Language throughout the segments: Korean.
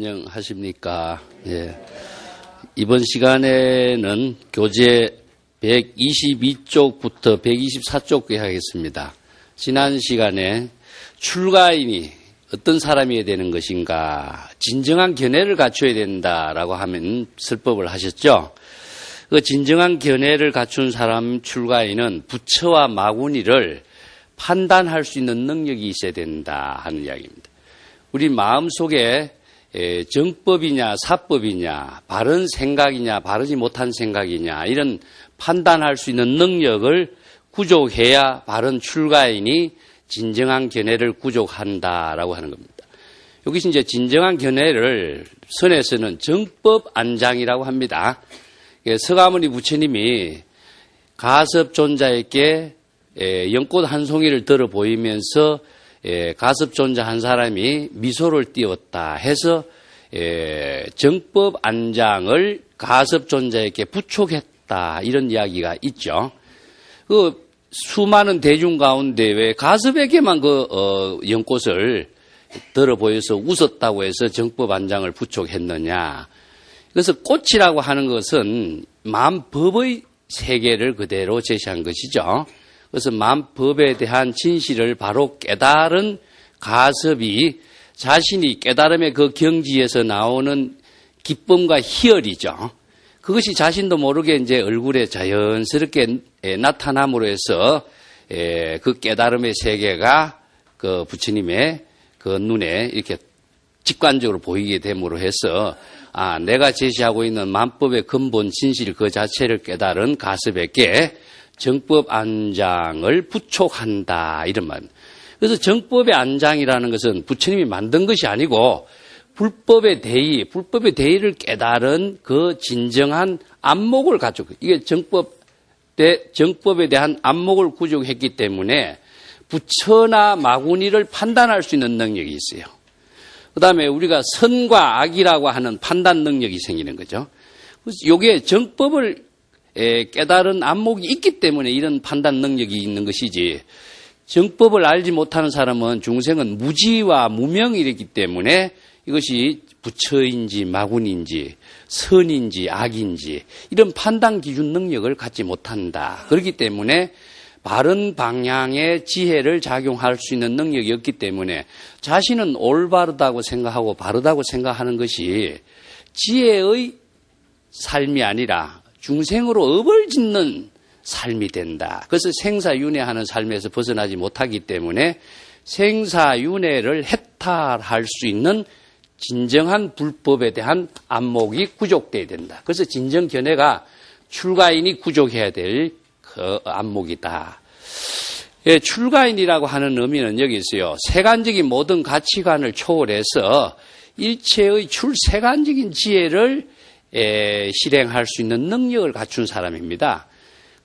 안녕하십니까. 예. 이번 시간에는 교재 122쪽부터 124쪽까지 하겠습니다. 지난 시간에 출가인이 어떤 사람이어야 되는 것인가, 진정한 견해를 갖춰야 된다라고 하면 설법을 하셨죠. 그 진정한 견해를 갖춘 사람 출가인은 부처와 마구니를 판단할 수 있는 능력이 있어야 된다 하는 이야기입니다. 우리 마음속에 정법이냐 사법이냐, 바른 생각이냐 바르지 못한 생각이냐, 이런 판단할 수 있는 능력을 구족해야 바른 출가인이 진정한 견해를 구족한다라고 하는 겁니다. 여기서 이제 진정한 견해를 선에서는 정법안장이라고 합니다. 서가모니 부처님이 가섭존자에게 연꽃 한 송이를 들어 보이면서 가섭존자 한 사람이 미소를 띄웠다 해서 정법안장을 가섭존자에게 부촉했다, 이런 이야기가 있죠. 그 수많은 대중 가운데 왜 가섭에게만 연꽃을 들어 보여서 웃었다고 해서 정법안장을 부촉했느냐. 그래서 꽃이라고 하는 것은 만법의 세계를 그대로 제시한 것이죠. 그래서 만법에 대한 진실을 바로 깨달은 가섭이 자신이 깨달음의 그 경지에서 나오는 기쁨과 희열이죠. 그것이 자신도 모르게 이제 얼굴에 자연스럽게 나타남으로 해서 그 깨달음의 세계가 그 부처님의 그 눈에 이렇게 직관적으로 보이게 됨으로 해서 내가 제시하고 있는 만법의 근본 진실 그 자체를 깨달은 가섭에게 정법안장을 부촉한다, 이런 말입니다. 그래서 정법의 안장이라는 것은 부처님이 만든 것이 아니고 불법의 대의를 깨달은 그 진정한 안목을 가지고, 이게 정법에 대한 안목을 구족했기 때문에 부처나 마구니를 판단할 수 있는 능력이 있어요. 그 다음에 우리가 선과 악이라고 하는 판단 능력이 생기는 거죠. 그래서 이게 정법을 깨달은 안목이 있기 때문에 이런 판단 능력이 있는 것이지, 정법을 알지 못하는 사람은 중생은 무지와 무명이기 때문에 이것이 부처인지 마구니인지 선인지 악인지 이런 판단 기준 능력을 갖지 못한다. 그렇기 때문에 바른 방향의 지혜를 작용할 수 있는 능력이 없기 때문에 자신은 올바르다고 생각하고 바르다고 생각하는 것이 지혜의 삶이 아니라 중생으로 업을 짓는 삶이 된다. 그래서 생사윤회하는 삶에서 벗어나지 못하기 때문에 생사윤회를 해탈할 수 있는 진정한 불법에 대한 안목이 구족돼야 된다. 그래서 진정 견해가 출가인이 구족해야 될 그 안목이다. 출가인이라고 하는 의미는 여기 있어요. 세간적인 모든 가치관을 초월해서 일체의 출세간적인 지혜를 실행할 수 있는 능력을 갖춘 사람입니다.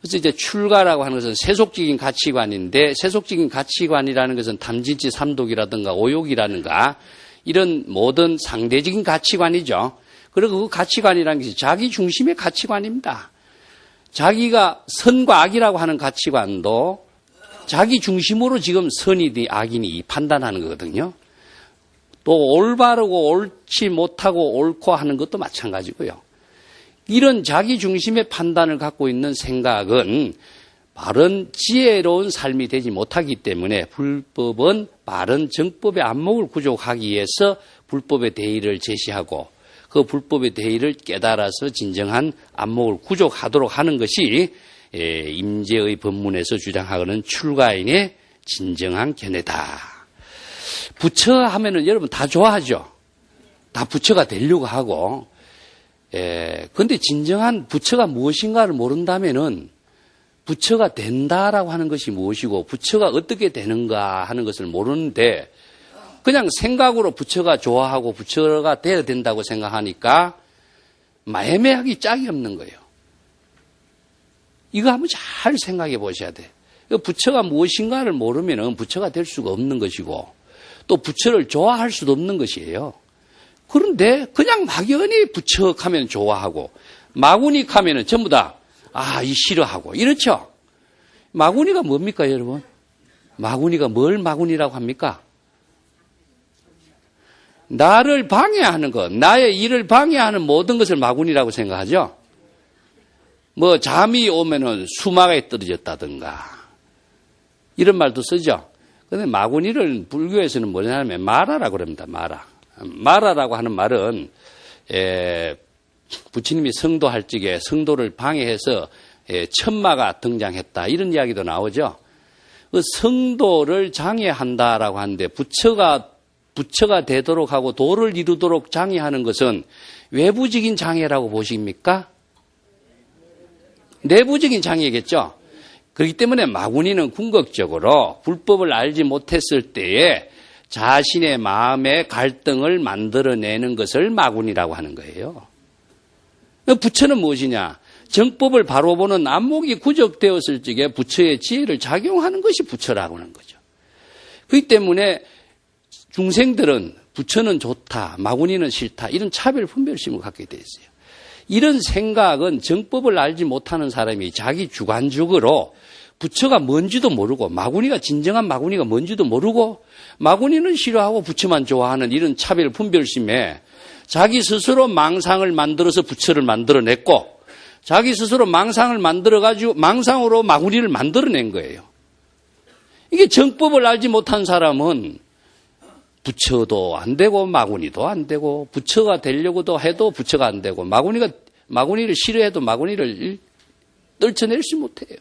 그래서 이제 출가라고 하는 것은 세속적인 가치관인데, 세속적인 가치관이라는 것은 탐진치 삼독이라든가 오욕이라든가 이런 모든 상대적인 가치관이죠. 그리고 그 가치관이라는 것이 자기 중심의 가치관입니다. 자기가 선과 악이라고 하는 가치관도 자기 중심으로 지금 선이니 악이니 판단하는 거거든요. 또 올바르고 옳지 못하고 옳고 하는 것도 마찬가지고요. 이런 자기 중심의 판단을 갖고 있는 생각은 바른 지혜로운 삶이 되지 못하기 때문에 불법은 바른 정법의 안목을 구족하기 위해서 불법의 대의를 제시하고 그 불법의 대의를 깨달아서 진정한 안목을 구족하도록 하는 것이 임재의 법문에서 주장하는 출가인의 진정한 견해다. 부처 하면은 여러분 다 좋아하죠. 다 부처가 되려고 하고. 그런데 진정한 부처가 무엇인가를 모른다면은 부처가 된다라고 하는 것이 무엇이고 부처가 어떻게 되는가 하는 것을 모르는데 그냥 생각으로 부처가 좋아하고 부처가 되어야 된다고 생각하니까 애매하기 짝이 없는 거예요. 이거 한번 잘 생각해 보셔야 돼. 부처가 무엇인가를 모르면 부처가 될 수가 없는 것이고 또 부처를 좋아할 수도 없는 것이에요. 그런데 그냥 막연히 부처하면 좋아하고 마구니하면 전부 다 이 싫어하고 이렇죠. 마구니가 뭡니까 여러분? 마구니가 뭘 마구니라고 합니까? 나를 방해하는 것, 나의 일을 방해하는 모든 것을 마군이라고 생각하죠. 뭐 잠이 오면은 수마에 떨어졌다든가 이런 말도 쓰죠. 그런데 마군이를 불교에서는 뭐냐면 마라라고 그럽니다. 마라라고 하는 말은 부처님이 성도할 적에 성도를 방해해서 천마가 등장했다 이런 이야기도 나오죠. 그 성도를 장애한다라고 하는데 부처가 되도록 하고 도를 이루도록 장애하는 것은 외부적인 장애라고 보십니까? 내부적인 장애겠죠. 그렇기 때문에 마구니는 궁극적으로 불법을 알지 못했을 때에 자신의 마음의 갈등을 만들어내는 것을 마구니라고 하는 거예요. 부처는 무엇이냐? 정법을 바로 보는 안목이 구족되었을 적에 부처의 지혜를 작용하는 것이 부처라고 하는 거죠. 그렇기 때문에 중생들은 부처는 좋다, 마구니는 싫다 이런 차별 분별심을 갖게 돼 있어요. 이런 생각은 정법을 알지 못하는 사람이 자기 주관적으로 부처가 뭔지도 모르고 마구니가 진정한 마구니가 뭔지도 모르고 마구니는 싫어하고 부처만 좋아하는 이런 차별 분별심에 자기 스스로 망상을 만들어서 부처를 만들어냈고 자기 스스로 망상을 만들어가지고 망상으로 마구니를 만들어낸 거예요. 이게 정법을 알지 못한 사람은 부처도 안 되고 마구니도 안 되고 부처가 되려고도 해도 부처가 안 되고 마구니를 싫어해도 마구니를 떨쳐낼지 못해요.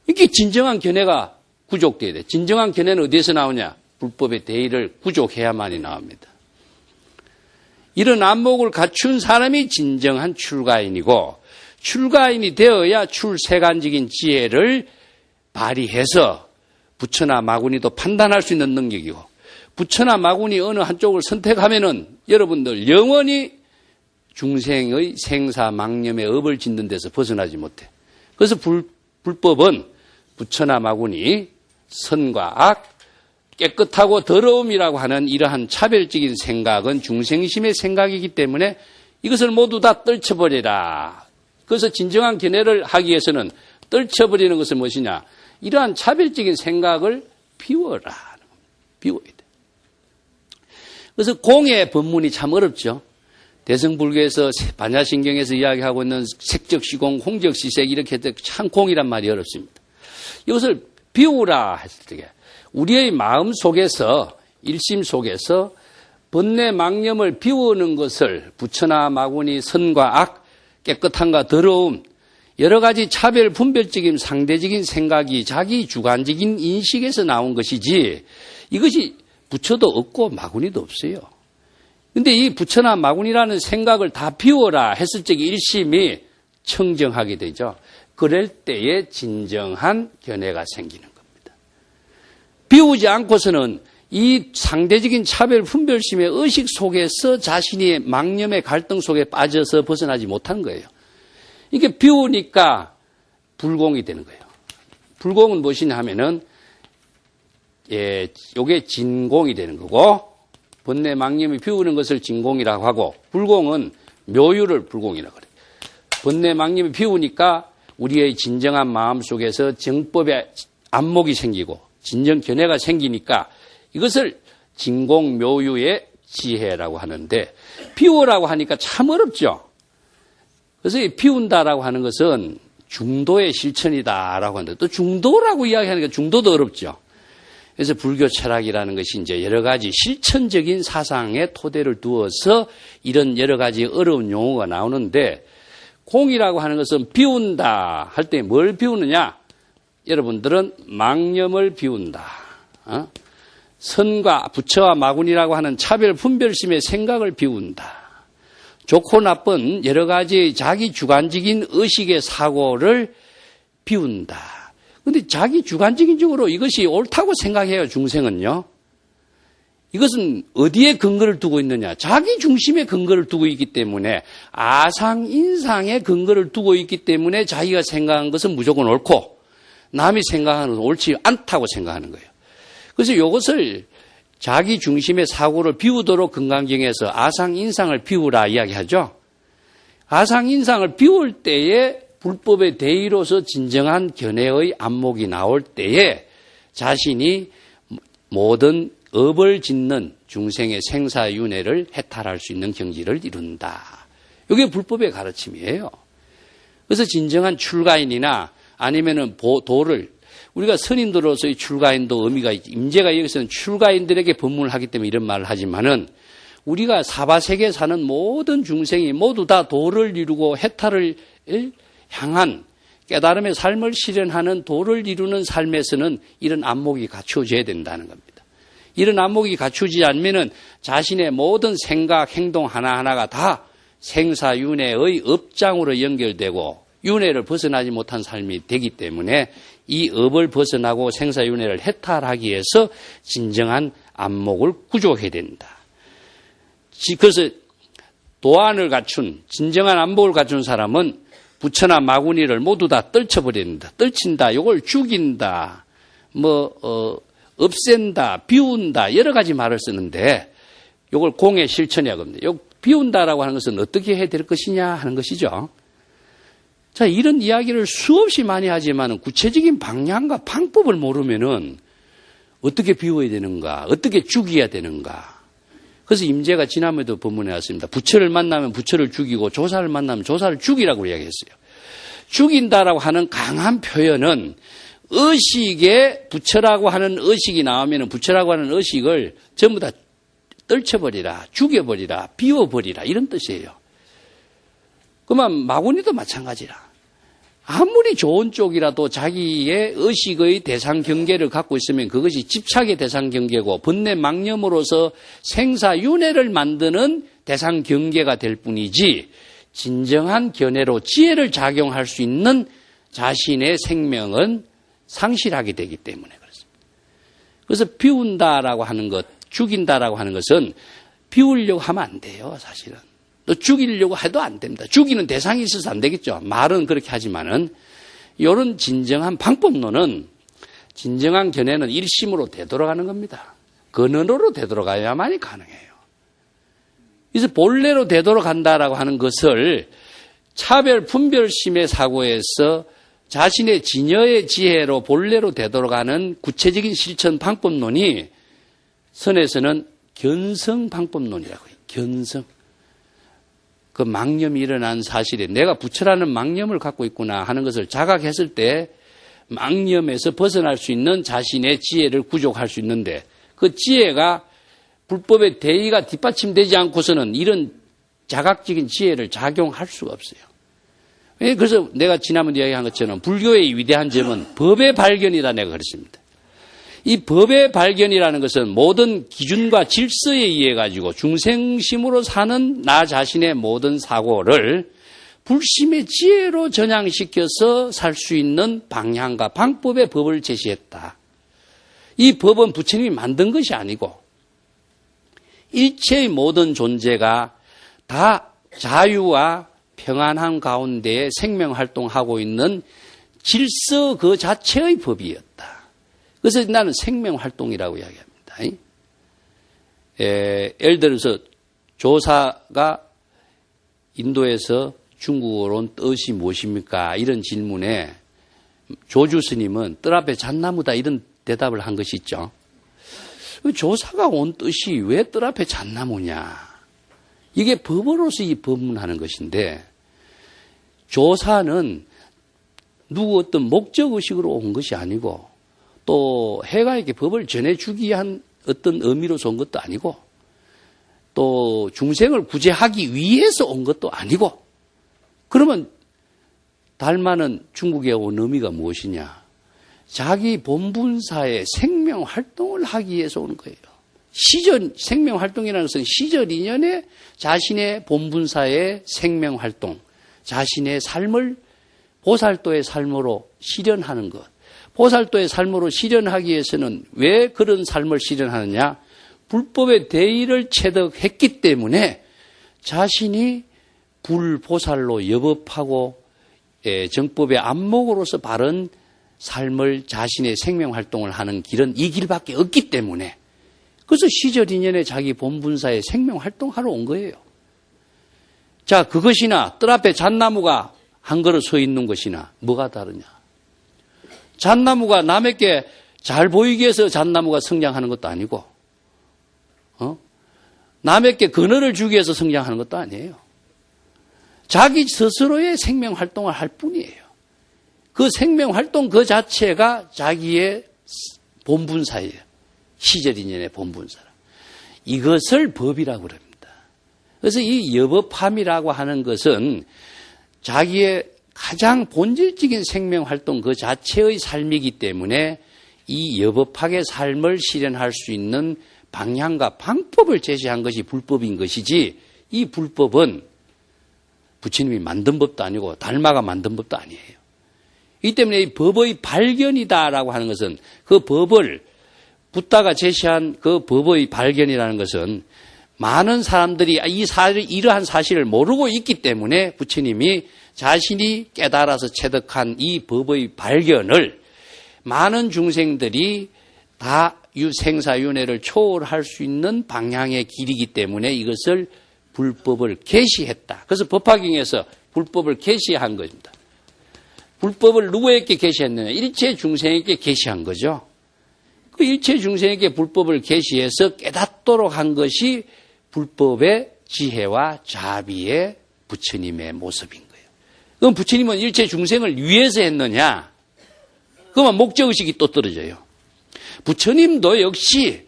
이게 진정한 견해가 구족돼야 돼. 진정한 견해는 어디에서 나오냐? 불법의 대의를 구족해야만이 나옵니다. 이런 안목을 갖춘 사람이 진정한 출가인이고 출가인이 되어야 출세간적인 지혜를 발휘해서 부처나 마구니도 판단할 수 있는 능력이고 부처나 마구니 어느 한쪽을 선택하면은 여러분들 영원히 중생의 생사망념의 업을 짓는 데서 벗어나지 못해. 그래서 불법은 부처나 마구니, 선과 악, 깨끗하고 더러움이라고 하는 이러한 차별적인 생각은 중생심의 생각이기 때문에 이것을 모두 다 떨쳐버리라. 그래서 진정한 견해를 하기 위해서는 떨쳐버리는 것은 무엇이냐? 이러한 차별적인 생각을 비워라. 비워야 돼. 그래서 공의 법문이 참 어렵죠. 대승불교에서 반야신경에서 이야기하고 있는 색적시공, 홍적시색 이렇게 해서 참 공이란 말이 어렵습니다. 이것을 비우라 했을 때 우리의 마음 속에서 일심 속에서 번뇌 망념을 비우는 것을 부처나 마구니, 선과 악, 깨끗함과 더러움 여러 가지 차별 분별적인 상대적인 생각이 자기 주관적인 인식에서 나온 것이지 이것이 부처도 없고 마구니도 없어요. 근데 이 부처나 마구니라는 생각을 다 비워라 했을 적에 일심이 청정하게 되죠. 그럴 때에 진정한 견해가 생기는 겁니다. 비우지 않고서는 이 상대적인 차별 분별심의 의식 속에서 자신이 망념의 갈등 속에 빠져서 벗어나지 못하는 거예요. 이게 비우니까 불공이 되는 거예요. 불공은 무엇이냐 하면은 요게 진공이 되는 거고 번뇌 망념이 비우는 것을 진공이라고 하고 불공은 묘유를 불공이라고 그래요. 번뇌 망념이 비우니까 우리의 진정한 마음 속에서 정법의 안목이 생기고 진정 견해가 생기니까 이것을 진공 묘유의 지혜라고 하는데 비우라고 하니까 참 어렵죠. 그래서 이 비운다라고 하는 것은 중도의 실천이다라고 하는데 또 중도라고 이야기하니까 중도도 어렵죠. 그래서 불교 철학이라는 것이 이제 여러 가지 실천적인 사상의 토대를 두어서 이런 여러 가지 어려운 용어가 나오는데 공이라고 하는 것은 비운다 할 때 뭘 비우느냐? 여러분들은 망념을 비운다. 선과 부처와 마군이라고 하는 차별 분별심의 생각을 비운다. 좋고 나쁜 여러 가지 자기 주관적인 의식의 사고를 비운다. 그런데 자기 주관적인 쪽으로 이것이 옳다고 생각해요, 중생은요. 이것은 어디에 근거를 두고 있느냐? 자기 중심에 근거를 두고 있기 때문에 아상, 인상에 근거를 두고 있기 때문에 자기가 생각한 것은 무조건 옳고 남이 생각하는 것은 옳지 않다고 생각하는 거예요. 그래서 이것을 자기 중심의 사고를 비우도록 금강경에서 아상, 인상을 비우라 이야기하죠. 아상, 인상을 비울 때에 불법의 대의로서 진정한 견해의 안목이 나올 때에 자신이 모든 업을 짓는 중생의 생사윤회를 해탈할 수 있는 경지를 이룬다. 이게 불법의 가르침이에요. 그래서 진정한 출가인이나 아니면은 도를 우리가 선인들로서의 출가인도 의미가 있지. 임재가 여기서는 출가인들에게 법문을 하기 때문에 이런 말을 하지만은 우리가 사바세계에 사는 모든 중생이 모두 다 도를 이루고 해탈을 향한 깨달음의 삶을 실현하는 도를 이루는 삶에서는 이런 안목이 갖춰져야 된다는 겁니다. 이런 안목이 갖추지 않으면은 자신의 모든 생각, 행동 하나하나가 다 생사윤회의 업장으로 연결되고 윤회를 벗어나지 못한 삶이 되기 때문에 이 업을 벗어나고 생사윤회를 해탈하기 위해서 진정한 안목을 구족해야 된다. 그래서 도안을 갖춘 진정한 안목을 갖춘 사람은 부처나 마구니를 모두 다 떨쳐버린다. 떨친다. 이걸 죽인다. 없앤다. 비운다. 여러 가지 말을 쓰는데 이걸 공에 실천해야 합니다. 요 비운다라고 하는 것은 어떻게 해야 될 것이냐 하는 것이죠. 자, 이런 이야기를 수없이 많이 하지만 구체적인 방향과 방법을 모르면은 어떻게 비워야 되는가, 어떻게 죽여야 되는가. 그래서 임재가 지난번에도 법문에 왔습니다. 부처를 만나면 부처를 죽이고 조사를 만나면 조사를 죽이라고 이야기했어요. 죽인다라고 하는 강한 표현은 의식에 부처라고 하는 의식이 나오면 부처라고 하는 의식을 전부 다 떨쳐버리라, 죽여버리라, 비워버리라 이런 뜻이에요. 그러면 마구니도 마찬가지라. 아무리 좋은 쪽이라도 자기의 의식의 대상 경계를 갖고 있으면 그것이 집착의 대상 경계고 번뇌 망념으로서 생사윤회를 만드는 대상 경계가 될 뿐이지 진정한 견해로 지혜를 작용할 수 있는 자신의 생명은 상실하게 되기 때문에 그렇습니다. 그래서 비운다라고 하는 것, 죽인다라고 하는 것은 비우려고 하면 안 돼요, 사실은. 또 죽이려고 해도 안 됩니다. 죽이는 대상이 있어서 안 되겠죠. 말은 그렇게 하지만은 이런 진정한 방법론은 진정한 견해는 일심으로 되돌아가는 겁니다. 근원으로 되돌아가야만이 가능해요. 그래서 본래로 되돌아간다라고 하는 것을 차별 분별심의 사고에서 자신의 진여의 지혜로 본래로 되돌아가는 구체적인 실천 방법론이 선에서는 견성 방법론이라고 해요. 견성. 그 망념이 일어난 사실에 내가 부처라는 망념을 갖고 있구나 하는 것을 자각했을 때 망념에서 벗어날 수 있는 자신의 지혜를 구족할 수 있는데 그 지혜가 불법의 대의가 뒷받침되지 않고서는 이런 자각적인 지혜를 작용할 수가 없어요. 그래서 내가 지난번에 이야기한 것처럼 불교의 위대한 점은 법의 발견이다 내가 그랬습니다. 이 법의 발견이라는 것은 모든 기준과 질서에 의해 가지고 중생심으로 사는 나 자신의 모든 사고를 불심의 지혜로 전향시켜서 살 수 있는 방향과 방법의 법을 제시했다. 이 법은 부처님이 만든 것이 아니고 일체의 모든 존재가 다 자유와 평안한 가운데 생명활동하고 있는 질서 그 자체의 법이었다. 그래서 나는 생명활동이라고 이야기합니다. 예를 들어서 조사가 인도에서 중국어로 온 뜻이 무엇입니까? 이런 질문에 조주 스님은 뜰 앞에 잣나무다 이런 대답을 한 것이 있죠. 조사가 온 뜻이 왜 뜰 앞에 잣나무냐? 이게 법으로서 이 법문하는 것인데 조사는 누구 어떤 목적의식으로 온 것이 아니고 또 해가에게 법을 전해주기 위한 어떤 의미로서 온 것도 아니고 또 중생을 구제하기 위해서 온 것도 아니고 그러면 달마는 중국에 온 의미가 무엇이냐? 자기 본분사의 생명활동을 하기 위해서 온 거예요. 생명활동이라는 것은 시절 인연에 자신의 본분사의 생명활동, 자신의 삶을 보살도의 삶으로 실현하는 것. 보살도의 삶으로 실현하기 위해서는 왜 그런 삶을 실현하느냐? 불법의 대의를 체득했기 때문에 자신이 불보살로 여법하고 정법의 안목으로서 바른 삶을 자신의 생명활동을 하는 길은 이 길밖에 없기 때문에 그래서 시절 인연에 자기 본분사의 생명활동하러 온 거예요. 자, 그것이나 뜰 앞에 잣나무가 한 그릇 서 있는 것이나 뭐가 다르냐? 잣나무가 남에게 잘 보이기 위해서 잣나무가 성장하는 것도 아니고 남에게 근어를 주기 위해서 성장하는 것도 아니에요. 자기 스스로의 생명 활동을 할 뿐이에요. 그 생명 활동 그 자체가 자기의 본분사예요. 시절인연의 본분사. 이것을 법이라고 그럽니다. 그래서 이 여법함이라고 하는 것은 자기의 가장 본질적인 생명 활동 그 자체의 삶이기 때문에 이 여법학의 삶을 실현할 수 있는 방향과 방법을 제시한 것이 불법인 것이지, 이 불법은 부처님이 만든 법도 아니고 달마가 만든 법도 아니에요. 이 때문에 이 법의 발견이다라고 하는 것은, 그 법을 붓다가 제시한 그 법의 발견이라는 것은 많은 사람들이 이러한 사실을 모르고 있기 때문에 부처님이 자신이 깨달아서 체득한 이 법의 발견을 많은 중생들이 다 생사윤회를 초월할 수 있는 방향의 길이기 때문에 이것을 불법을 계시했다. 그래서 법화경에서 불법을 계시한 것입니다. 불법을 누구에게 계시했느냐? 일체 중생에게 계시한 거죠. 그 일체 중생에게 불법을 계시해서 깨닫도록 한 것이 불법의 지혜와 자비의 부처님의 모습인 거예요. 그럼 부처님은 일체 중생을 위해서 했느냐? 그러면 목적의식이 또 떨어져요. 부처님도 역시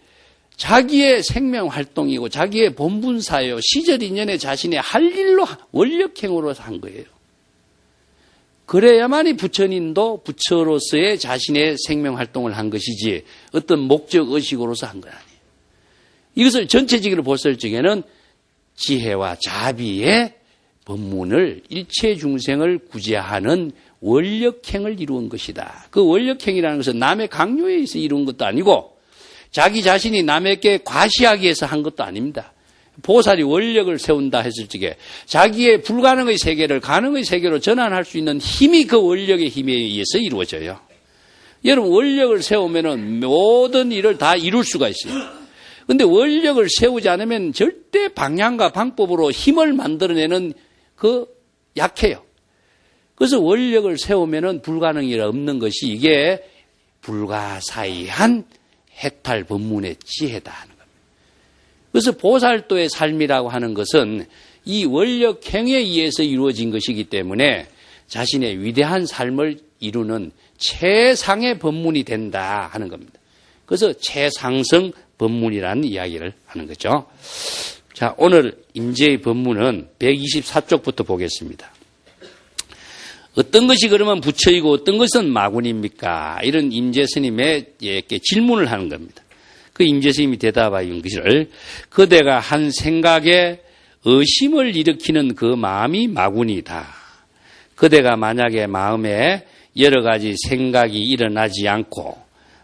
자기의 생명활동이고 자기의 본분사요, 시절인연의 자신의 할 일로, 원력행으로 한 거예요. 그래야만이 부처님도 부처로서의 자신의 생명활동을 한 것이지 어떤 목적의식으로서 한 건 아니에요. 이것을 전체적으로 봤을 적에는 지혜와 자비의 법문을 일체 중생을 구제하는 원력행을 이루은 것이다. 그 원력행이라는 것은 남의 강요에 의해서 이룬 것도 아니고 자기 자신이 남에게 과시하기 위해서 한 것도 아닙니다. 보살이 원력을 세운다 했을 적에 자기의 불가능의 세계를 가능의 세계로 전환할 수 있는 힘이 그 원력의 힘에 의해서 이루어져요. 여러분, 원력을 세우면은 모든 일을 다 이룰 수가 있어요. 그런데 원력을 세우지 않으면 절대 방향과 방법으로 힘을 만들어내는 약해요. 그래서 원력을 세우면은 불가능이라 없는 것이 이게 불가사의한 해탈 법문의 지혜다 하는 겁니다. 그래서 보살도의 삶이라고 하는 것은 이 원력행에 의해서 이루어진 것이기 때문에 자신의 위대한 삶을 이루는 최상의 법문이 된다 하는 겁니다. 그래서 최상승 법문이라는 이야기를 하는 거죠. 자, 오늘 임재의 법문은 124쪽부터 보겠습니다. 어떤 것이 그러면 부처이고 어떤 것은 마군입니까? 이런 임재 스님에게 질문을 하는 겁니다. 그 임재 스님이 대답하는 것을, 그대가 한 생각에 의심을 일으키는 그 마음이 마군이다. 그대가 만약에 마음에 여러 가지 생각이 일어나지 않고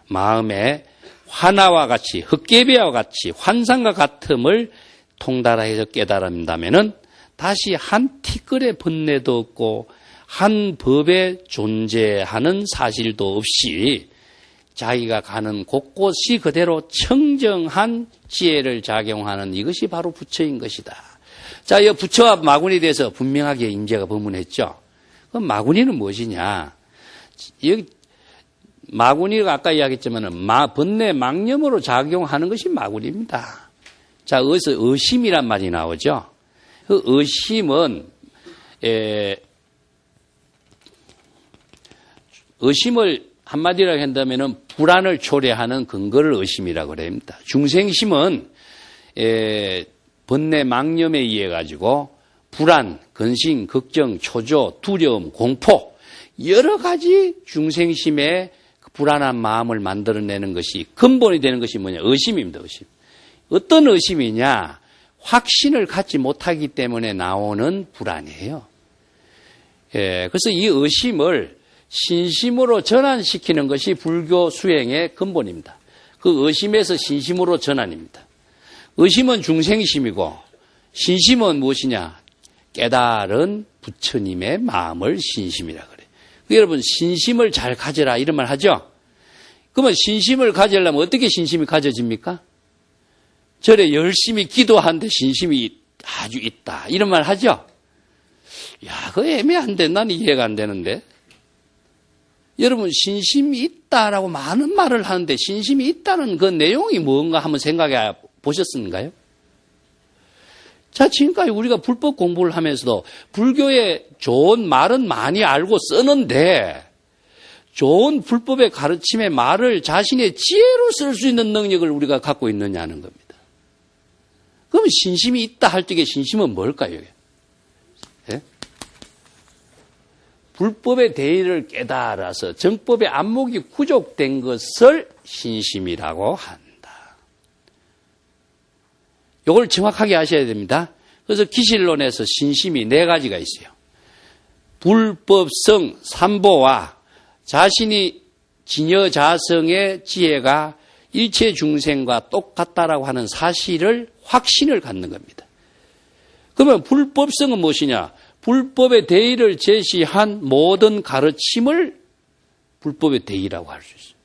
마음에 화나와 같이, 헛개비와 같이, 환상과 같음을 통달해서 깨달은다면은 다시 한 티끌의 번뇌도 없고 한 법에 존재하는 사실도 없이 자기가 가는 곳곳이 그대로 청정한 지혜를 작용하는 이것이 바로 부처인 것이다. 자, 이 부처와 마군에 대해서 분명하게 임재가 법문했죠. 그럼 마군이는 무엇이냐? 여기 마군이가 아까 이야기했지만은 번뇌 망념으로 작용하는 것이 마군입니다. 자, 어디서 의심이란 말이 나오죠. 그 의심은 의심을 한마디로 한다면은 불안을 초래하는 근거를 의심이라고 그럽니다. 중생심은 번뇌 망념에 의해 가지고 불안, 근심, 걱정, 초조, 두려움, 공포 여러 가지 중생심의 불안한 마음을 만들어내는 것이 근본이 되는 것이 뭐냐? 의심입니다. 의심. 어떤 의심이냐? 확신을 갖지 못하기 때문에 나오는 불안이에요. 그래서 이 의심을 신심으로 전환시키는 것이 불교 수행의 근본입니다. 그 의심에서 신심으로 전환입니다. 의심은 중생심이고 신심은 무엇이냐? 깨달은 부처님의 마음을 신심이라 그래요. 여러분, 신심을 잘 가져라 이런 말 하죠? 그러면 신심을 가지려면 어떻게 신심이 가져집니까? 절에 열심히 기도하는데 신심이 아주 있다 이런 말 하죠? 야, 그거 애매한데 난 이해가 안 되는데. 여러분, 신심이 있다라고 많은 말을 하는데 신심이 있다는 그 내용이 뭔가 한번 생각해 보셨는가요? 자, 지금까지 우리가 불법 공부를 하면서도 불교의 좋은 말은 많이 알고 쓰는데 좋은 불법의 가르침의 말을 자신의 지혜로 쓸 수 있는 능력을 우리가 갖고 있느냐는 겁니다. 그러면 신심이 있다 할 적에 신심은 뭘까요? 예? 불법의 대의를 깨달아서 정법의 안목이 구족된 것을 신심이라고 한다. 이걸 정확하게 아셔야 됩니다. 그래서 기실론에서 신심이 4가지가 있어요. 불법성 삼보와 자신이 진여자성의 지혜가 일체 중생과 똑같다라고 하는 사실을 확신을 갖는 겁니다. 그러면 불법성은 무엇이냐? 불법의 대의를 제시한 모든 가르침을 불법의 대의라고 할 수 있어요.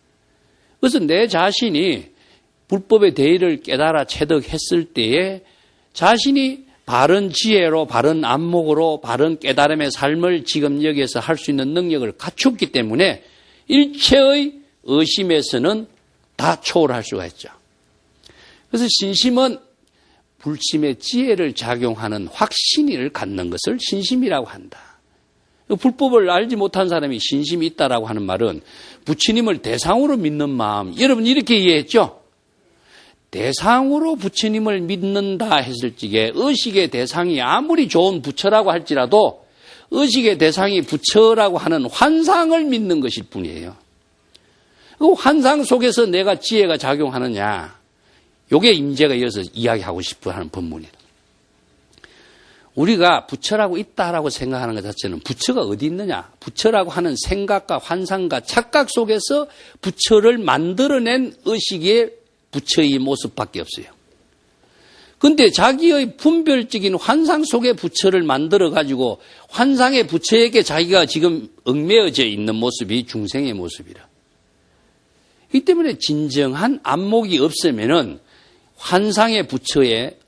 그래서 내 자신이 불법의 대의를 깨달아 체득했을 때에 자신이 바른 지혜로 바른 안목으로 바른 깨달음의 삶을 지금 여기에서 할 수 있는 능력을 갖췄기 때문에 일체의 의심에서는 다 초월할 수가 있죠. 그래서 신심은 불심의 지혜를 작용하는 확신을 갖는 것을 신심이라고 한다. 불법을 알지 못한 사람이 신심이 있다라고 하는 말은 부처님을 대상으로 믿는 마음. 여러분 이렇게 이해했죠? 대상으로 부처님을 믿는다 했을 적에 의식의 대상이 아무리 좋은 부처라고 할지라도 의식의 대상이 부처라고 하는 환상을 믿는 것일 뿐이에요. 그 환상 속에서 내가 지혜가 작용하느냐. 이게 임재가 이어서 이야기하고 싶어 하는 법문이다. 우리가 부처라고 있다라고 생각하는 것 자체는 부처가 어디 있느냐. 부처라고 하는 생각과 환상과 착각 속에서 부처를 만들어낸 의식의 부처의 모습밖에 없어요. 그런데 자기의 분별적인 환상 속의 부처를 만들어가지고 환상의 부처에게 자기가 지금 얽매여져 있는 모습이 중생의 모습이라. 이 때문에 진정한 안목이 없으면은 환상의 부처에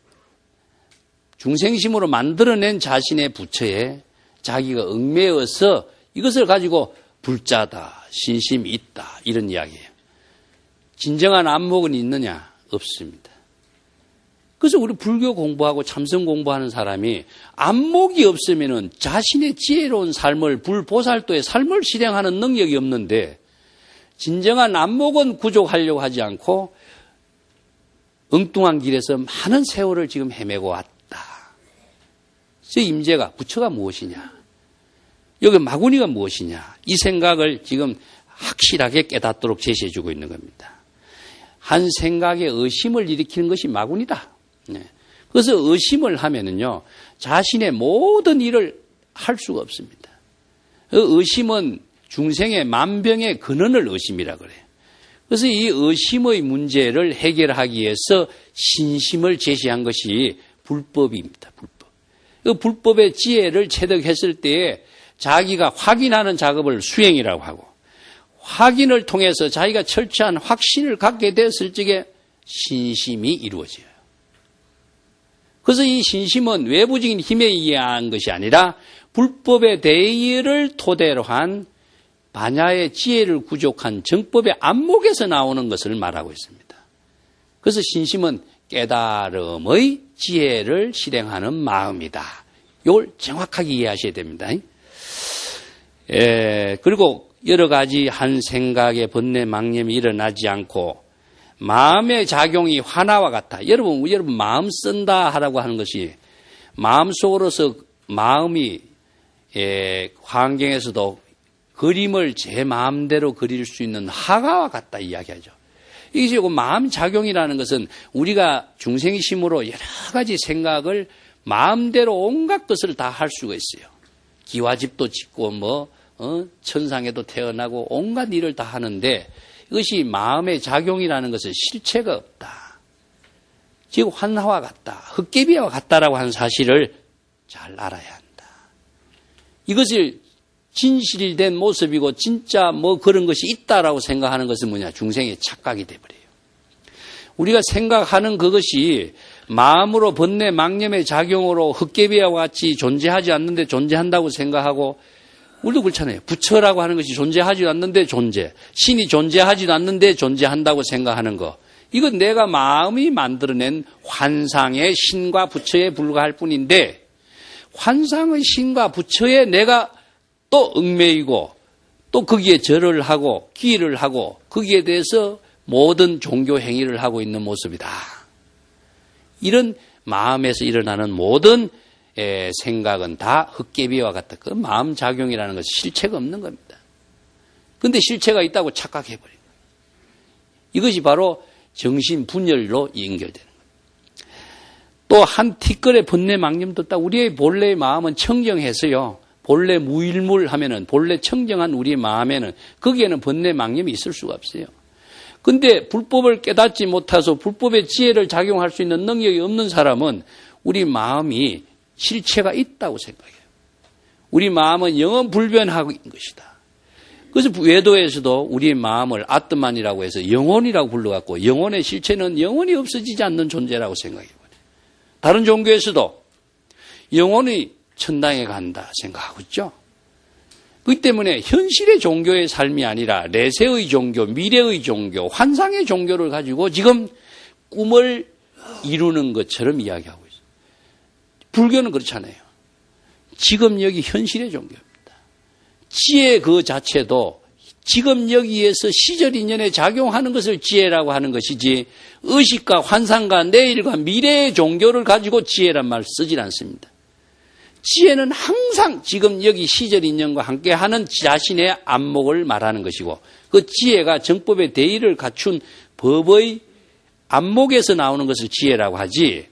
중생심으로 만들어낸 자신의 부처에 자기가 얽매여서 이것을 가지고 불자다, 신심이 있다 이런 이야기예요. 진정한 안목은 있느냐? 없습니다. 그래서 우리 불교 공부하고 참선 공부하는 사람이 안목이 없으면은 자신의 지혜로운 삶을 불보살도의 삶을 실행하는 능력이 없는데 진정한 안목은 구족하려고 하지 않고 엉뚱한 길에서 많은 세월을 지금 헤매고 왔다. 저 임재가 부처가 무엇이냐? 여기 마구니가 무엇이냐? 이 생각을 지금 확실하게 깨닫도록 제시해 주고 있는 겁니다. 한 생각에 의심을 일으키는 것이 마구니다. 그래서 의심을 하면은요, 자신의 모든 일을 할 수가 없습니다. 의심은 중생의 만병의 근원을 의심이라 그래요. 그래서 이 의심의 문제를 해결하기 위해서 신심을 제시한 것이 불법입니다. 불법. 그 불법의 지혜를 체득했을 때에 자기가 확인하는 작업을 수행이라고 하고 확인을 통해서 자기가 철저한 확신을 갖게 됐을 적에 신심이 이루어져요. 그래서 이 신심은 외부적인 힘에 의한 것이 아니라 불법의 대의를 토대로 한 반야의 지혜를 구족한 정법의 안목에서 나오는 것을 말하고 있습니다. 그래서 신심은 깨달음의 지혜를 실행하는 마음이다. 이걸 정확하게 이해하셔야 됩니다. 그리고 여러 가지 한 생각의 번뇌 망념이 일어나지 않고 마음의 작용이 화나와 같아. 여러분 마음 쓴다 하라고 하는 것이 마음속으로서 마음이 환경에서도 그림을 제 마음대로 그릴 수 있는 화가와 같다 이야기하죠. 이게 마음 작용이라는 것은 우리가 중생심으로 여러 가지 생각을 마음대로 온갖 것을 다 할 수가 있어요. 기와집도 짓고 천상에도 태어나고 온갖 일을 다 하는데 이것이 마음의 작용이라는 것은 실체가 없다. 즉 환화와 같다. 헛개비와 같다라고 하는 사실을 잘 알아야 한다. 이것을 진실된 모습이고 진짜 그런 것이 있다라고 생각하는 것은 뭐냐? 중생의 착각이 돼버려요. 우리가 생각하는 그것이 마음으로 번뇌 망념의 작용으로 헛개비와 같이 존재하지 않는데 존재한다고 생각하고 우리도 그렇잖아요. 부처라고 하는 것이 존재하지 않는데 존재. 신이 존재하지 않는데 존재한다고 생각하는 거. 이건 내가 마음이 만들어낸 환상의 신과 부처에 불과할 뿐인데 환상의 신과 부처에 내가 또 얽매이고 또 거기에 절을 하고 기를 하고 거기에 대해서 모든 종교 행위를 하고 있는 모습이다. 이런 마음에서 일어나는 모든 생각은 다 헛개비와 같다. 그 마음작용이라는 것은 실체가 없는 겁니다. 그런데 실체가 있다고 착각해버린 거예요. 이것이 바로 정신분열로 연결되는 거예요. 또 한 티끌의 번뇌망념도 딱 우리의 본래의 마음은 청정해서요. 본래 무일물하면은 본래 청정한 우리의 마음에는 거기에는 번뇌망념이 있을 수가 없어요. 근데 불법을 깨닫지 못해서 불법의 지혜를 작용할 수 있는 능력이 없는 사람은 우리 마음이 실체가 있다고 생각해요. 우리 마음은 영원불변하고 있는 것이다. 그래서 외도에서도 우리의 마음을 아트만이라고 해서 영혼이라고 불러갖고 영혼의 실체는 영원히 없어지지 않는 존재라고 생각해요. 다른 종교에서도 영혼이 천당에 간다 생각하고 있죠. 그렇기 때문에 현실의 종교의 삶이 아니라 내세의 종교, 미래의 종교, 환상의 종교를 가지고 지금 꿈을 이루는 것처럼 이야기하고 있어요. 불교는 그렇잖아요. 지금 여기 현실의 종교입니다. 지혜 그 자체도 지금 여기에서 시절 인연에 작용하는 것을 지혜라고 하는 것이지 의식과 환상과 내일과 미래의 종교를 가지고 지혜란 말 쓰질 않습니다. 지혜는 항상 지금 여기 시절 인연과 함께하는 자신의 안목을 말하는 것이고 그 지혜가 정법의 대의를 갖춘 법의 안목에서 나오는 것을 지혜라고 하지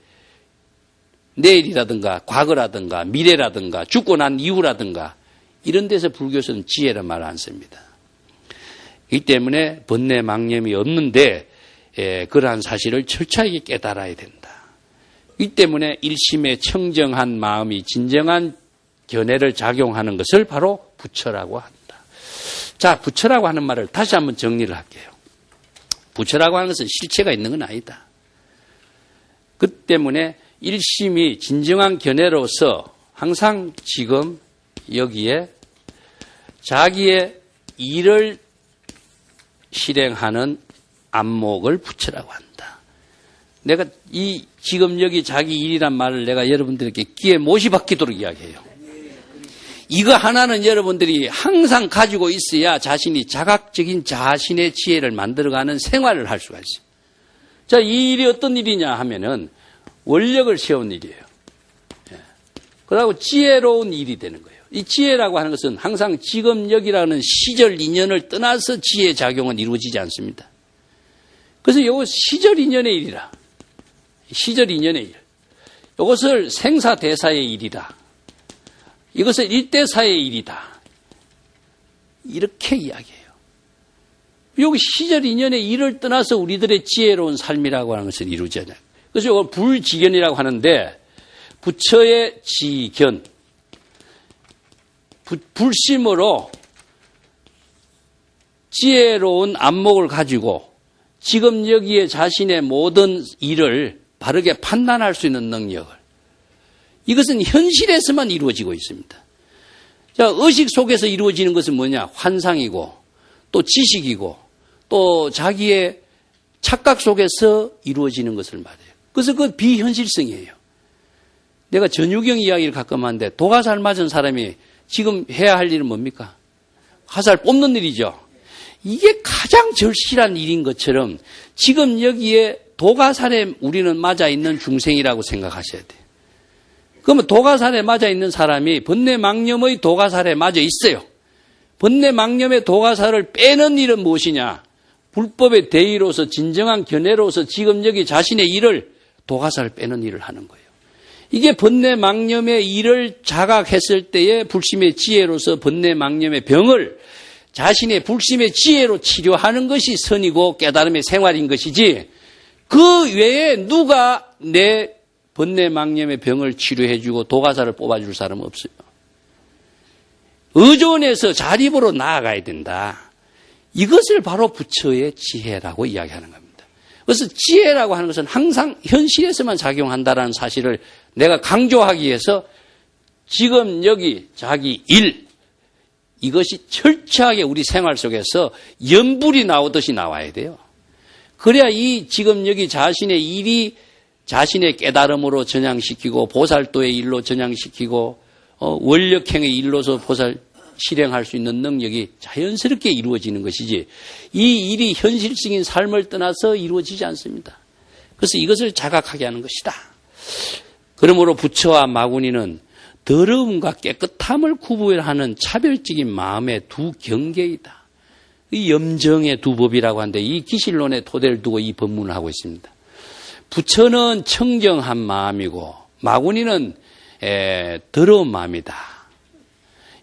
내일이라든가 과거라든가 미래라든가 죽고 난 이후라든가 이런 데서 불교에서는 지혜란 말을 안 씁니다. 이 때문에 번뇌망념이 없는데 그러한 사실을 철저하게 깨달아야 된다. 이 때문에 일심의 청정한 마음이 진정한 견해를 작용하는 것을 바로 부처라고 한다. 자, 부처라고 하는 말을 다시 한번 정리를 할게요. 부처라고 하는 것은 실체가 있는 건 아니다. 그 때문에 일심이 진정한 견해로서 항상 지금 여기에 자기의 일을 실행하는 안목을 부처라고 한다. 내가 이 지금 여기 자기 일이란 말을 내가 여러분들에게 귀에 못이 박히도록 이야기해요. 이거 하나는 여러분들이 항상 가지고 있어야 자신이 자각적인 자신의 지혜를 만들어가는 생활을 할 수가 있어요. 자, 이 일이 어떤 일이냐 하면은 원력을 세운 일이에요. 그러고 지혜로운 일이 되는 거예요. 이 지혜라고 하는 것은 항상 지금 여기라는 시절 인연을 떠나서 지혜 작용은 이루어지지 않습니다. 그래서 이거 시절 인연의 일이라. 시절 인연의 일. 이것을 생사대사의 일이다. 이것을 일대사의 일이다. 이렇게 이야기해요. 여기 시절 인연의 일을 떠나서 우리들의 지혜로운 삶이라고 하는 것을 이루잖아요. 그래서 이걸 불지견이라고 하는데 부처의 지견. 불심으로 지혜로운 안목을 가지고 지금 여기에 자신의 모든 일을 바르게 판단할 수 있는 능력을 이것은 현실에서만 이루어지고 있습니다. 자, 의식 속에서 이루어지는 것은 뭐냐? 환상이고 또 지식이고 또 자기의 착각 속에서 이루어지는 것을 말해요. 그래서 그 비현실성이에요. 내가 전유경 이야기를 가끔 하는데 도가살 맞은 사람이 지금 해야 할 일은 뭡니까? 화살 뽑는 일이죠. 이게 가장 절실한 일인 것처럼 지금 여기에 도가살에 우리는 맞아 있는 중생이라고 생각하셔야 돼요. 그러면 도가살에 맞아 있는 사람이 번뇌망념의 도가살에 맞아 있어요. 번뇌망념의 도가살을 빼는 일은 무엇이냐? 불법의 대의로서 진정한 견해로서 지금 여기 자신의 일을 도가살을 빼는 일을 하는 거예요. 이게 번뇌망념의 일을 자각했을 때의 불심의 지혜로서 번뇌망념의 병을 자신의 불심의 지혜로 치료하는 것이 선이고 깨달음의 생활인 것이지 그 외에 누가 내 번뇌망념의 병을 치료해주고 도가살을 뽑아줄 사람은 없어요. 의존해서 자립으로 나아가야 된다. 이것을 바로 부처의 지혜라고 이야기하는 겁니다. 그래서 지혜라고 하는 것은 항상 현실에서만 작용한다는 사실을 내가 강조하기 위해서 지금 여기 자기 일 이것이 철저하게 우리 생활 속에서 연불이 나오듯이 나와야 돼요. 그래야 이 지금 여기 자신의 일이 자신의 깨달음으로 전향시키고 보살도의 일로 전향시키고 원력행의 일로서 보살 실행할 수 있는 능력이 자연스럽게 이루어지는 것이지 이 일이 현실적인 삶을 떠나서 이루어지지 않습니다. 그래서 이것을 자각하게 하는 것이다. 그러므로 부처와 마구니는 더러움과 깨끗함을 구분하는 차별적인 마음의 두 경계이다. 이 염정의 두 법이라고 하는데 이 기실론의 토대를 두고 이 법문을 하고 있습니다. 부처는 청정한 마음이고 마구니는 더러운 마음이다.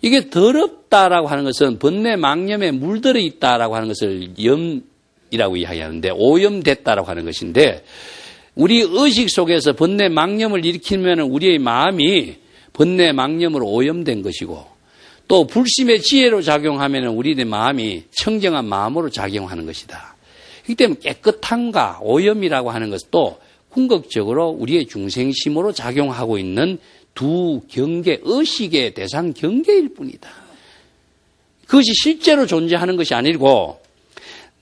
이게 더럽다라고 하는 것은 번뇌 망념에 물들어 있다라고 하는 것을 염이라고 이야기하는데 오염됐다라고 하는 것인데 우리 의식 속에서 번뇌 망념을 일으키면 우리의 마음이 번뇌 망념으로 오염된 것이고 또 불심의 지혜로 작용하면 우리의 마음이 청정한 마음으로 작용하는 것이다. 그렇기 때문에 깨끗함과 오염이라고 하는 것도 궁극적으로 우리의 중생심으로 작용하고 있는 두 경계, 의식의 대상 경계일 뿐이다. 그것이 실제로 존재하는 것이 아니고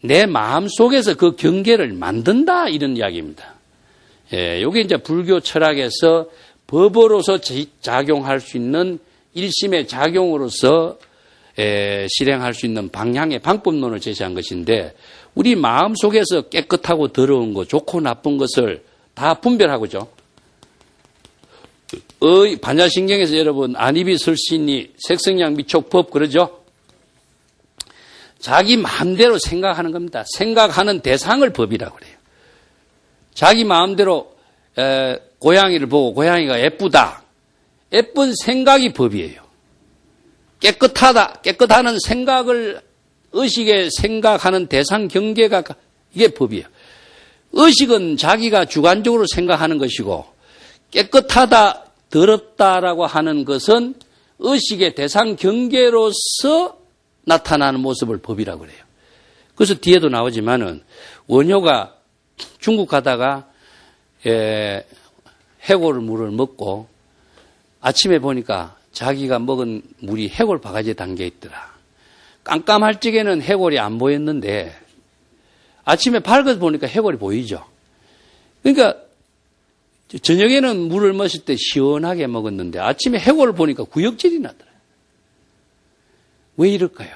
내 마음 속에서 그 경계를 만든다 이런 이야기입니다. 이게 이제 불교 철학에서 법으로서 작용할 수 있는 일심의 작용으로서 실행할 수 있는 방향의 방법론을 제시한 것인데 우리 마음 속에서 깨끗하고 더러운 것, 좋고 나쁜 것을 다 분별하고죠. 반야신경에서 여러분 안이비 설신이 색성양 미촉법 그러죠. 자기 마음대로 생각하는 겁니다. 생각하는 대상을 법이라고 그래요. 자기 마음대로 고양이를 보고 고양이가 예쁘다. 예쁜 생각이 법이에요. 깨끗하다. 깨끗하는 생각을 의식에 생각하는 대상 경계가 이게 법이에요. 의식은 자기가 주관적으로 생각하는 것이고 깨끗하다, 더럽다라고 하는 것은 의식의 대상 경계로서 나타나는 모습을 법이라고 그래요. 그래서 뒤에도 나오지만은 원효가 중국 가다가 해골 물을 먹고 아침에 보니까 자기가 먹은 물이 해골 바가지에 담겨 있더라. 깜깜할 적에는 해골이 안 보였는데 아침에 밝아서 보니까 해골이 보이죠. 그러니까 저녁에는 물을 마실 때 시원하게 먹었는데 아침에 해골을 보니까 구역질이 나더라. 왜 이럴까요?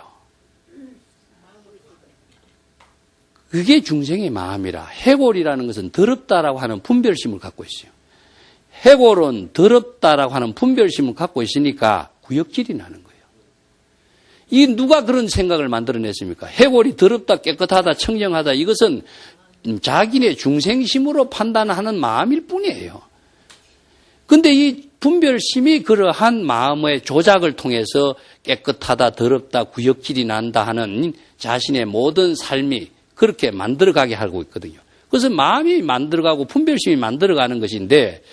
그게 중생의 마음이라 해골이라는 것은 더럽다라고 하는 분별심을 갖고 있어요. 해골은 더럽다라고 하는 분별심을 갖고 있으니까 구역질이 나는 거예요. 이 누가 그런 생각을 만들어냈습니까? 해골이 더럽다, 깨끗하다, 청정하다 이것은 자기네 중생심으로 판단하는 마음일 뿐이에요. 그런데 이 분별심이 그러한 마음의 조작을 통해서 깨끗하다, 더럽다, 구역질이 난다 하는 자신의 모든 삶이 그렇게 만들어가게 하고 있거든요. 그래서 마음이 만들어가고 분별심이 만들어가는 것인데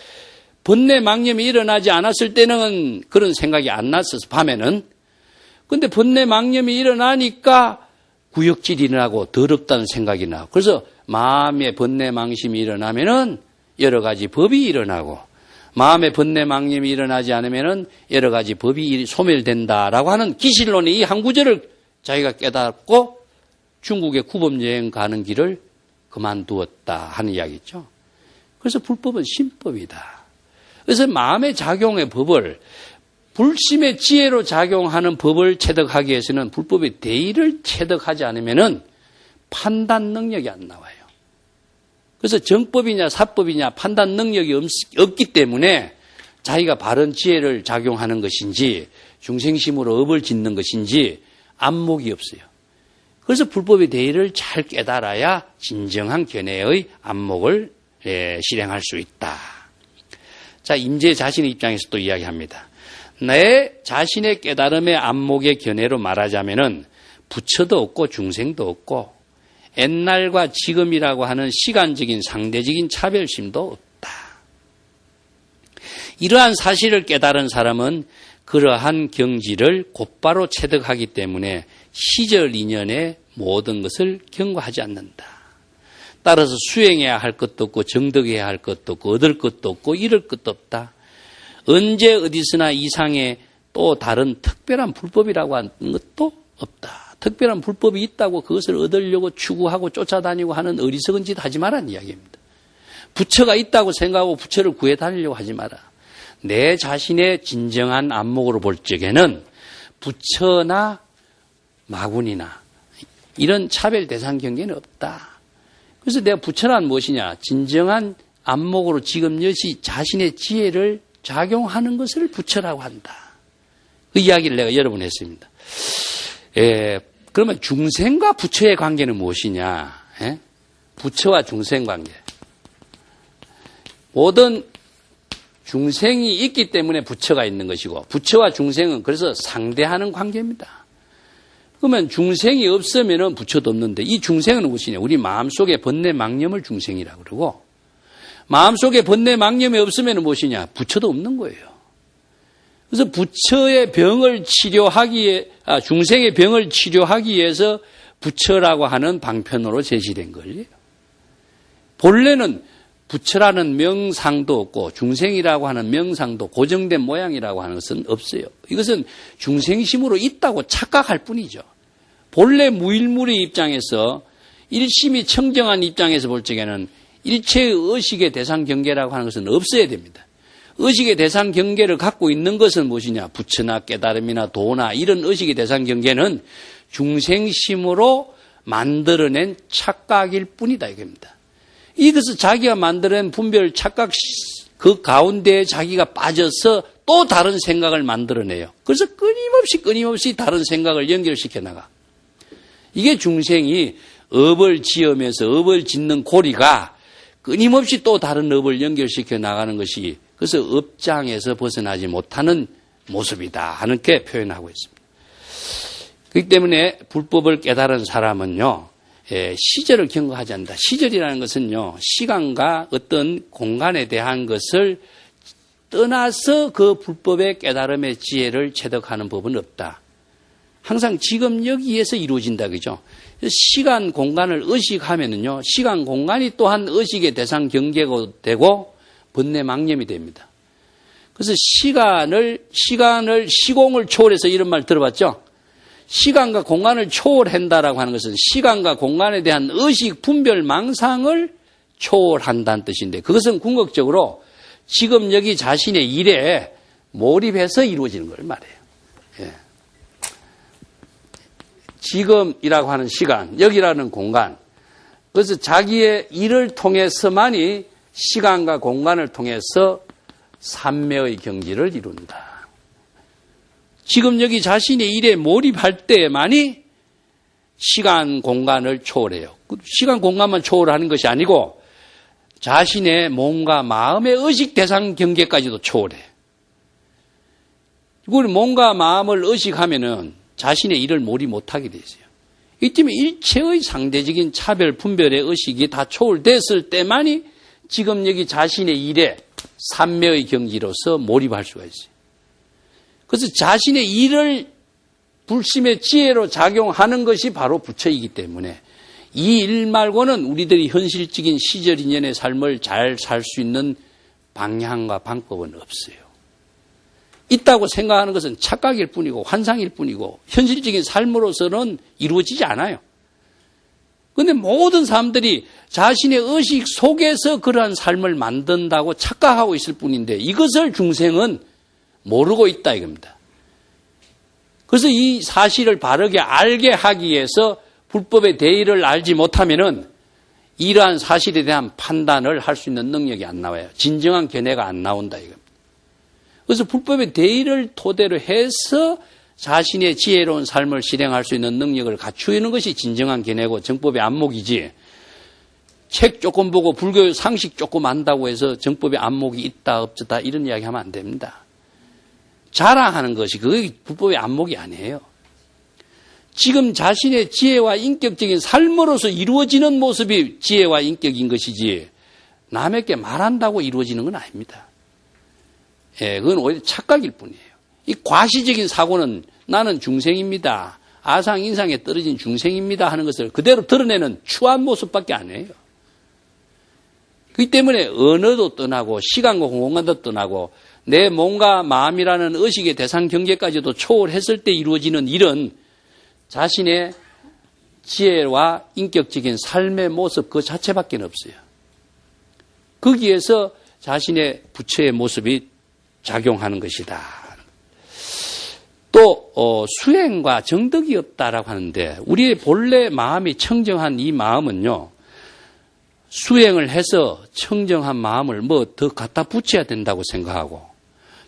번뇌 망념이 일어나지 않았을 때는 그런 생각이 안 났어서 밤에는. 근데 번뇌 망념이 일어나니까 구역질이 일어나고 더럽다는 생각이 나고 그래서 마음의 번뇌 망심이 일어나면은 여러 가지 법이 일어나고 마음의 번뇌 망념이 일어나지 않으면은 여러 가지 법이 소멸된다라고 하는 기실론의 이 한 구절을 자기가 깨닫고 중국에 구법 여행 가는 길을 그만두었다 하는 이야기죠. 그래서 불법은 신법이다. 그래서 마음의 작용의 법을 불심의 지혜로 작용하는 법을 체득하기 위해서는 불법의 대의를 체득하지 않으면은 판단 능력이 안 나와요. 그래서 정법이냐 사법이냐 판단 능력이 없기 때문에 자기가 바른 지혜를 작용하는 것인지 중생심으로 업을 짓는 것인지 안목이 없어요. 그래서 불법의 대의를 잘 깨달아야 진정한 견해의 안목을 실행할 수 있다. 자, 임재 자신의 입장에서 또 이야기합니다. 내 자신의 깨달음의 안목의 견해로 말하자면은 부처도 없고 중생도 없고 옛날과 지금이라고 하는 시간적인 상대적인 차별심도 없다. 이러한 사실을 깨달은 사람은 그러한 경지를 곧바로 체득하기 때문에 시절 인연의 모든 것을 경과하지 않는다. 따라서 수행해야 할 것도 없고 정덕해야 할 것도 없고 얻을 것도 없고 잃을 것도 없다. 언제 어디서나 이상의 또 다른 특별한 불법이라고 하는 것도 없다. 특별한 불법이 있다고 그것을 얻으려고 추구하고 쫓아다니고 하는 어리석은 짓 하지 마라는 이야기입니다. 부처가 있다고 생각하고 부처를 구해 다니려고 하지 마라. 내 자신의 진정한 안목으로 볼 적에는 부처나 마군이나 이런 차별 대상 경계는 없다. 그래서 내가 부처란 무엇이냐? 진정한 안목으로 지금 여시 자신의 지혜를 작용하는 것을 부처라고 한다. 그 이야기를 내가 여러 번 했습니다. 그러면 중생과 부처의 관계는 무엇이냐? 부처와 중생 관계. 모든 중생이 있기 때문에 부처가 있는 것이고 부처와 중생은 그래서 상대하는 관계입니다. 그러면 중생이 없으면 부처도 없는데 이 중생은 무엇이냐? 우리 마음속에 번뇌 망념을 중생이라고 그러고 마음속에 번뇌 망념이 없으면 무엇이냐? 부처도 없는 거예요. 그래서 부처의 병을 치료하기에 중생의 병을 치료하기 위해서 부처라고 하는 방편으로 제시된 거예요. 본래는 부처라는 명상도 없고 중생이라고 하는 명상도 고정된 모양이라고 하는 것은 없어요. 이것은 중생심으로 있다고 착각할 뿐이죠. 본래 무일물의 입장에서 일심이 청정한 입장에서 볼 적에는 일체의 의식의 대상 경계라고 하는 것은 없어야 됩니다. 의식의 대상 경계를 갖고 있는 것은 무엇이냐? 부처나 깨달음이나 도나 이런 의식의 대상 경계는 중생심으로 만들어낸 착각일 뿐이다 이겁니다. 이것을 자기가 만들어낸 분별 착각 그 가운데에 자기가 빠져서 또 다른 생각을 만들어내요. 그래서 끊임없이 다른 생각을 연결시켜 나가. 이게 중생이 업을 지으면서 업을 짓는 고리가 끊임없이 또 다른 업을 연결시켜 나가는 것이 그래서 업장에서 벗어나지 못하는 모습이다 하는 게 표현하고 있습니다. 그렇기 때문에 불법을 깨달은 사람은요. 시절을 경고하지 않는다. 시절이라는 것은요. 시간과 어떤 공간에 대한 것을 떠나서 그 불법의 깨달음의 지혜를 체득하는 법은 없다. 항상 지금 여기에서 이루어진다. 그죠? 시간, 공간을 의식하면은요. 시간, 공간이 또한 의식의 대상 경계가 되고 번뇌 망념이 됩니다. 그래서 시공을 초월해서 이런 말 들어봤죠? 시간과 공간을 초월한다라고 하는 것은 시간과 공간에 대한 의식, 분별, 망상을 초월한다는 뜻인데 그것은 궁극적으로 지금 여기 자신의 일에 몰입해서 이루어지는 걸 말해요. 예. 지금이라고 하는 시간, 여기라는 공간. 그래서 자기의 일을 통해서만이 시간과 공간을 통해서 삼매의 경지를 이룬다. 지금 여기 자신의 일에 몰입할 때만이 시간, 공간을 초월해요. 시간, 공간만 초월하는 것이 아니고 자신의 몸과 마음의 의식 대상 경계까지도 초월해. 우리 몸과 마음을 의식하면은 자신의 일을 몰입 못하게 돼 있어요. 이 때문에 일체의 상대적인 차별, 분별의 의식이 다 초월됐을 때만이 지금 여기 자신의 일에 삼매의 경지로서 몰입할 수가 있어요. 그래서 자신의 일을 불심의 지혜로 작용하는 것이 바로 부처이기 때문에 이 일 말고는 우리들이 현실적인 시절 인연의 삶을 잘 살 수 있는 방향과 방법은 없어요. 있다고 생각하는 것은 착각일 뿐이고 환상일 뿐이고 현실적인 삶으로서는 이루어지지 않아요. 그런데 모든 사람들이 자신의 의식 속에서 그러한 삶을 만든다고 착각하고 있을 뿐인데 이것을 중생은 모르고 있다 이겁니다. 그래서 이 사실을 바르게 알게 하기 위해서 불법의 대의를 알지 못하면은 이러한 사실에 대한 판단을 할 수 있는 능력이 안 나와요. 진정한 견해가 안 나온다 이겁니다. 그래서 불법의 대의를 토대로 해서 자신의 지혜로운 삶을 실행할 수 있는 능력을 갖추는 것이 진정한 견해고 정법의 안목이지. 책 조금 보고 불교 상식 조금 안다고 해서 정법의 안목이 있다 없다 이런 이야기하면 안 됩니다. 자랑하는 것이 그게 불법의 안목이 아니에요. 지금 자신의 지혜와 인격적인 삶으로서 이루어지는 모습이 지혜와 인격인 것이지 남에게 말한다고 이루어지는 건 아닙니다. 예, 그건 오히려 착각일 뿐이에요. 이 과시적인 사고는 나는 중생입니다. 아상, 인상에 떨어진 중생입니다 하는 것을 그대로 드러내는 추한 모습밖에 안 해요. 그렇기 때문에 언어도 떠나고 시간과 공간도 떠나고 내 몸과 마음이라는 의식의 대상 경계까지도 초월했을 때 이루어지는 일은 자신의 지혜와 인격적인 삶의 모습 그 자체밖에 없어요. 거기에서 자신의 부처의 모습이 작용하는 것이다. 또 수행과 정덕이 없다라고 하는데 우리의 본래 마음이 청정한 이 마음은요. 수행을 해서 청정한 마음을 뭐 더 갖다 붙여야 된다고 생각하고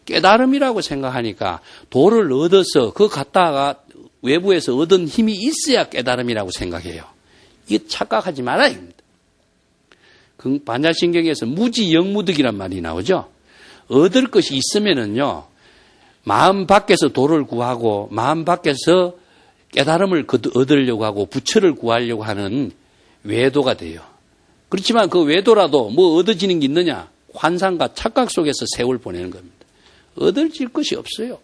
깨달음이라고 생각하니까 도를 얻어서 그 갖다가 외부에서 얻은 힘이 있어야 깨달음이라고 생각해요. 이게 착각하지 말아야 합니다. 반야신경에서 무지영무득이란 말이 나오죠. 얻을 것이 있으면은요. 마음 밖에서 도를 구하고 마음 밖에서 깨달음을 얻으려고 하고 부처를 구하려고 하는 외도가 돼요. 그렇지만 그 외도라도 뭐 얻어지는 게 있느냐? 환상과 착각 속에서 세월 보내는 겁니다. 얻어질 것이 없어요.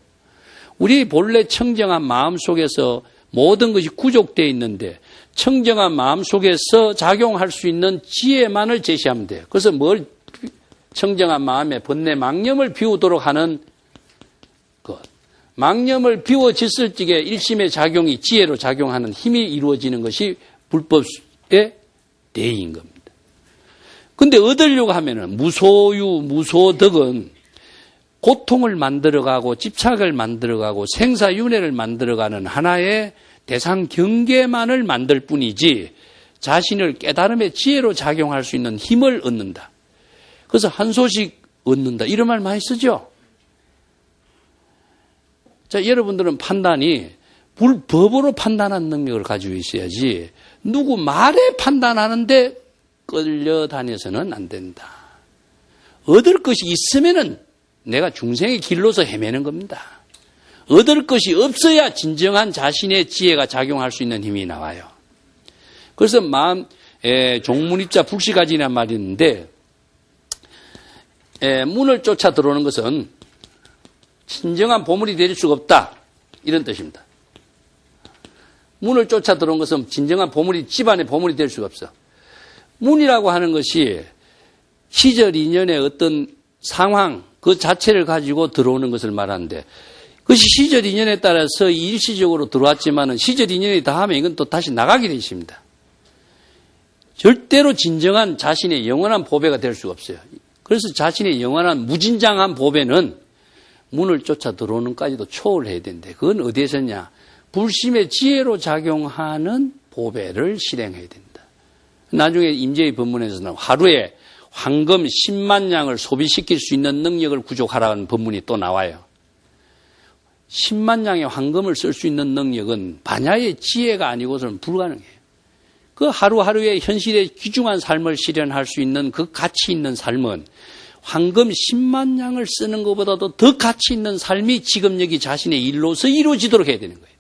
우리 본래 청정한 마음 속에서 모든 것이 구족되어 있는데 청정한 마음 속에서 작용할 수 있는 지혜만을 제시하면 돼요. 그래서 뭘 청정한 마음에 번뇌 망념을 비우도록 하는 것. 망념을 비워졌을 적에 일심의 작용이 지혜로 작용하는 힘이 이루어지는 것이 불법의 대의인 겁니다. 근데 얻으려고 하면은 무소유, 무소덕은 고통을 만들어가고 집착을 만들어가고 생사윤회를 만들어가는 하나의 대상 경계만을 만들 뿐이지 자신을 깨달음의 지혜로 작용할 수 있는 힘을 얻는다. 그래서 한 소식 얻는다. 이런 말 많이 쓰죠? 자, 여러분들은 판단이 불법으로 판단하는 능력을 가지고 있어야지 누구 말에 판단하는데 끌려다녀서는 안 된다. 얻을 것이 있으면은 내가 중생의 길로서 헤매는 겁니다. 얻을 것이 없어야 진정한 자신의 지혜가 작용할 수 있는 힘이 나와요. 그래서 종문입자 북시가지란 말이 있는데 문을 쫓아 들어오는 것은 진정한 보물이 될 수가 없다. 이런 뜻입니다. 문을 쫓아 들어온 것은 진정한 보물이 집안의 보물이 될 수가 없어. 문이라고 하는 것이 시절 인연의 어떤 상황 그 자체를 가지고 들어오는 것을 말하는데 그것이 시절 인연에 따라서 일시적으로 들어왔지만은 시절 인연이 다하면 이건 또 다시 나가게 되어 있습니다. 절대로 진정한 자신의 영원한 보배가 될 수가 없어요. 그래서 자신의 영원한 무진장한 보배는 문을 쫓아 들어오는까지도 초월해야 되는데 그건 어디에서 있냐? 불심의 지혜로 작용하는 보배를 실행해야 된다. 나중에 임재의 법문에서는 하루에 황금 10만 냥을 소비시킬 수 있는 능력을 구족하라는 법문이 또 나와요. 10만 냥의 황금을 쓸 수 있는 능력은 반야의 지혜가 아니고서는 불가능해요. 그 하루하루의 현실의 귀중한 삶을 실현할 수 있는 그 가치 있는 삶은 황금 10만 냥을 쓰는 것보다도 더 가치 있는 삶이 지금 여기 자신의 일로서 이루어지도록 해야 되는 거예요.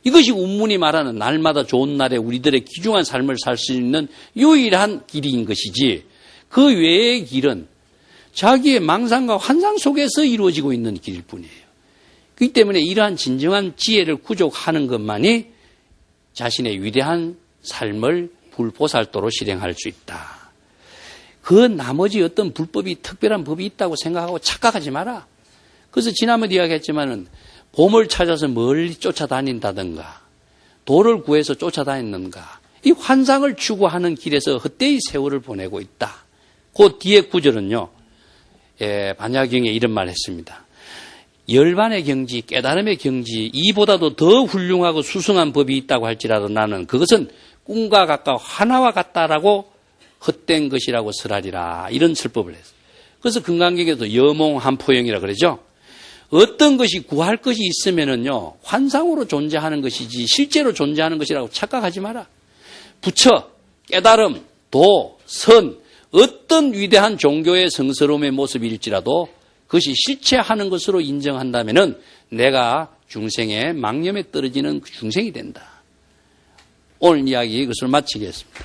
이것이 운문이 말하는 날마다 좋은 날에 우리들의 귀중한 삶을 살 수 있는 유일한 길인 것이지 그 외의 길은 자기의 망상과 환상 속에서 이루어지고 있는 길일 뿐이에요. 그렇기 때문에 이러한 진정한 지혜를 구족하는 것만이 자신의 위대한 삶을 불보살도로 실행할 수 있다. 그 나머지 어떤 불법이 특별한 법이 있다고 생각하고 착각하지 마라. 그래서 지난번에 이야기했지만은 봄을 찾아서 멀리 쫓아다닌다든가 도를 구해서 쫓아다니는가 이 환상을 추구하는 길에서 헛되이 세월을 보내고 있다. 그 뒤에 구절은요. 반야경에 이런 말을 했습니다. 열반의 경지, 깨달음의 경지 이보다도 더 훌륭하고 수승한 법이 있다고 할지라도 나는 그것은 꿈과 같고 하나와 같다라고 헛된 것이라고 설하리라. 이런 설법을 했어요. 그래서 금강경에도 여몽한포영이라 그러죠. 어떤 것이 구할 것이 있으면은요, 환상으로 존재하는 것이지 실제로 존재하는 것이라고 착각하지 마라. 부처, 깨달음, 도, 선, 어떤 위대한 종교의 성스러움의 모습일지라도 그것이 실체하는 것으로 인정한다면은 내가 중생의 망념에 떨어지는 그 중생이 된다. 오늘 이야기 이것을 마치겠습니다.